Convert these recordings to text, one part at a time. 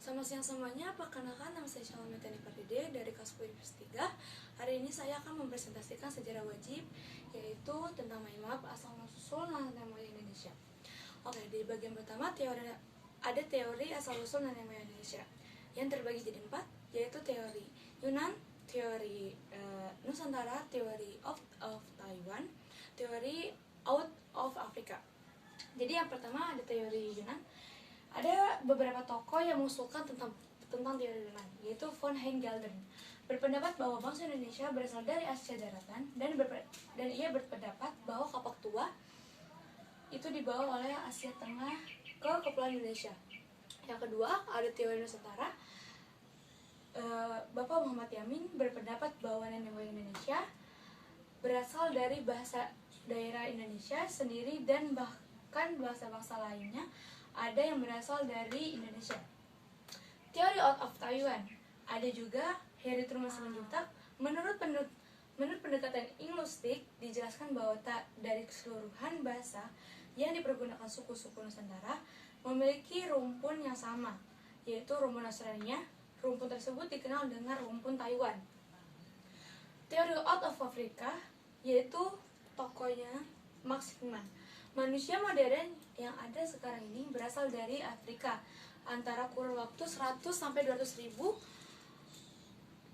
Selamat siang semuanya, perkenalkan nama saya Shalom Metani Pardede dari kelas 3. Hari ini saya akan mempresentasikan sejarah wajib, yaitu tentang Maimab, asal-usul nenek moyang Indonesia. Oke, di bagian pertama ada teori asal-usul nenek moyang Indonesia yang terbagi jadi 4, yaitu teori Yunan, teori Nusantara, teori of Taiwan, teori out of Africa. Jadi yang pertama ada teori Yunan. Ada beberapa tokoh yang mengusulkan tentang teori Yunan, yaitu von Heijgelden. Berpendapat bahwa bangsa Indonesia berasal dari Asia Daratan dan ia berpendapat bahwa kapak tua itu dibawa oleh Asia Tengah ke Kepulauan Indonesia. Yang kedua ada teori Nusantara. Bapak Muhammad Yamin berpendapat bahwa nenek moyang Indonesia berasal dari bahasa daerah Indonesia sendiri dan bahkan bahasa-bangsa lainnya ada yang berasal dari Indonesia. Teori out of Taiwan. Ada juga Harry Truman Simanjuntak. Menurut pendekatan linguistik dijelaskan bahwa dari keseluruhan bahasa yang dipergunakan suku-suku Nusantara memiliki rumpun yang sama, yaitu rumpun Australia. Rumpun tersebut dikenal dengan rumpun Taiwan. Teori out of Africa, yaitu tokohnya Max Hindman. Manusia modern yang ada sekarang ini berasal dari Afrika antara kurun waktu 100 sampai 200 ribu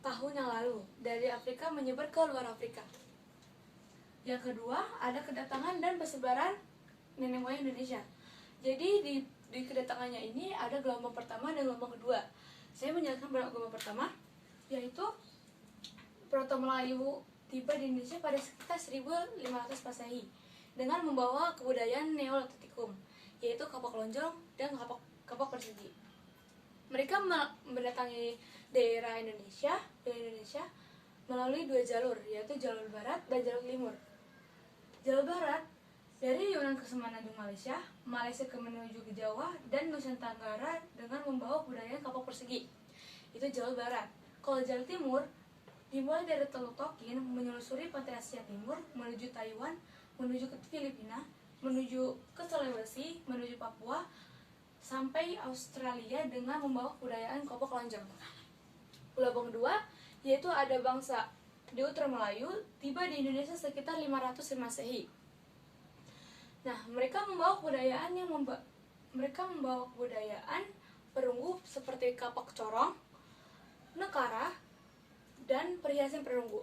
tahun yang lalu. Dari Afrika menyebar ke luar Afrika. Yang kedua, ada kedatangan dan persebaran nenek moyang Indonesia. Jadi di kedatangannya ini ada gelombang pertama dan gelombang kedua. Saya menjelaskan gelombang pertama, yaitu Proto Melayu tiba di Indonesia pada sekitar 1500 Masehi dengan membawa kebudayaan Neolitikum, yaitu kapak lonjong dan kapak persegi. Mereka mendatangi daerah Indonesia melalui dua jalur, yaitu jalur barat dan jalur timur. Jalur barat dari Yunan ke Semenanjung Malaysia, Malaysia ke menuju ke Jawa dan Nusantara dengan membawa kebudayaan kapak persegi. Itu jalur barat. Kalau jalur timur dimulai dari Teluk Tokin, menyelusuri pantai Asia Timur, menuju Taiwan, menuju ke Filipina, menuju ke Sulawesi, menuju Papua, sampai Australia dengan membawa kebudayaan kapak lonjong. Gelombang kedua, yaitu ada bangsa Deuter Melayu, tiba di Indonesia sekitar 500 Masehi. Nah, mereka membawa kebudayaan perunggu seperti kapak corong, nekara, dan perhiasan perunggu.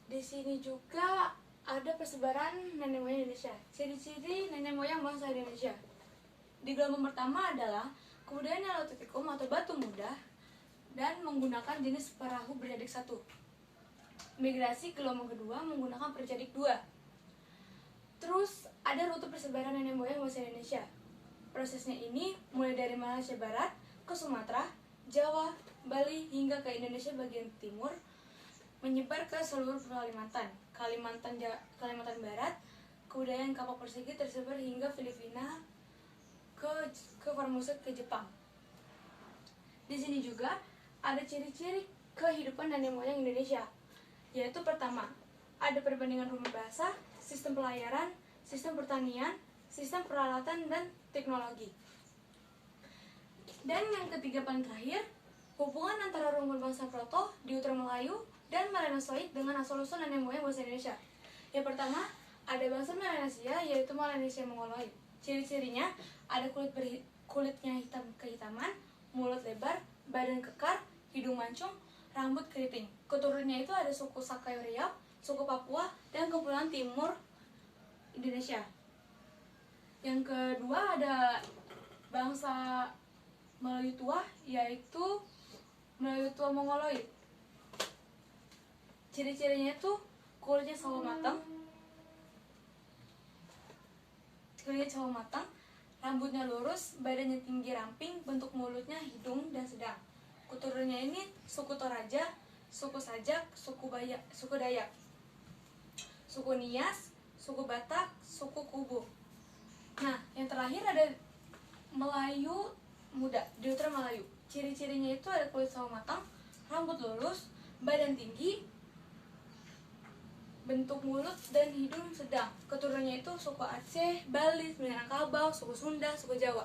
Di sini juga ada persebaran nenek moyang Indonesia. Ciri-ciri nenek moyang bangsa Indonesia. Di gelombang pertama adalah kebudayaan Neolitikum atau batu muda dan menggunakan jenis perahu berjadik satu. Migrasi gelombang kedua menggunakan berjadik dua. Terus ada rute persebaran nenek moyang bangsa Indonesia. Prosesnya ini mulai dari Malaysia Barat ke Sumatera, Jawa, Bali hingga ke Indonesia bagian timur, menyebar ke seluruh Kalimantan. Kalimantan Barat, kebudayaan kapak persegi tersebar hingga Filipina ke Formosa ke Jepang. Di sini juga ada ciri-ciri kehidupan nenek moyang Indonesia, yaitu pertama, ada perbandingan rumah bahasa, sistem pelayaran, sistem pertanian, sistem peralatan dan teknologi. Dan yang ketiga paling terakhir, hubungan antara rumpun bangsa Proto, Deuter Melayu, dan Melanesoid dengan asal-usul nenek moyang bangsa Indonesia. Yang pertama, ada bangsa Melanesia, yaitu Melanesia Mongoloid. Ciri-cirinya ada kulitnya kehitaman, mulut lebar, badan kekar, hidung mancung, rambut keriting. Keturunannya itu ada suku Sakai Riau, suku Papua, dan Kepulauan Timur Indonesia. Yang kedua ada bangsa Melayu tua, yaitu Melayu tua Mongoloid. Ciri-cirinya itu kulitnya sawo matang, rambutnya lurus, badannya tinggi ramping, bentuk mulutnya hidung dan sedang. Keturunannya ini suku Toraja, suku Sajak, suku Dayak, suku Nias, suku Batak, suku Kubu. Nah, yang terakhir ada Melayu muda, Deuter Melayu. Ciri-cirinya itu ada kulit sawo matang, rambut lurus, badan tinggi, bentuk mulut dan hidung sedang. Keturunannya itu suku Aceh, Bali, Minangkabau, suku Sunda, suku Jawa.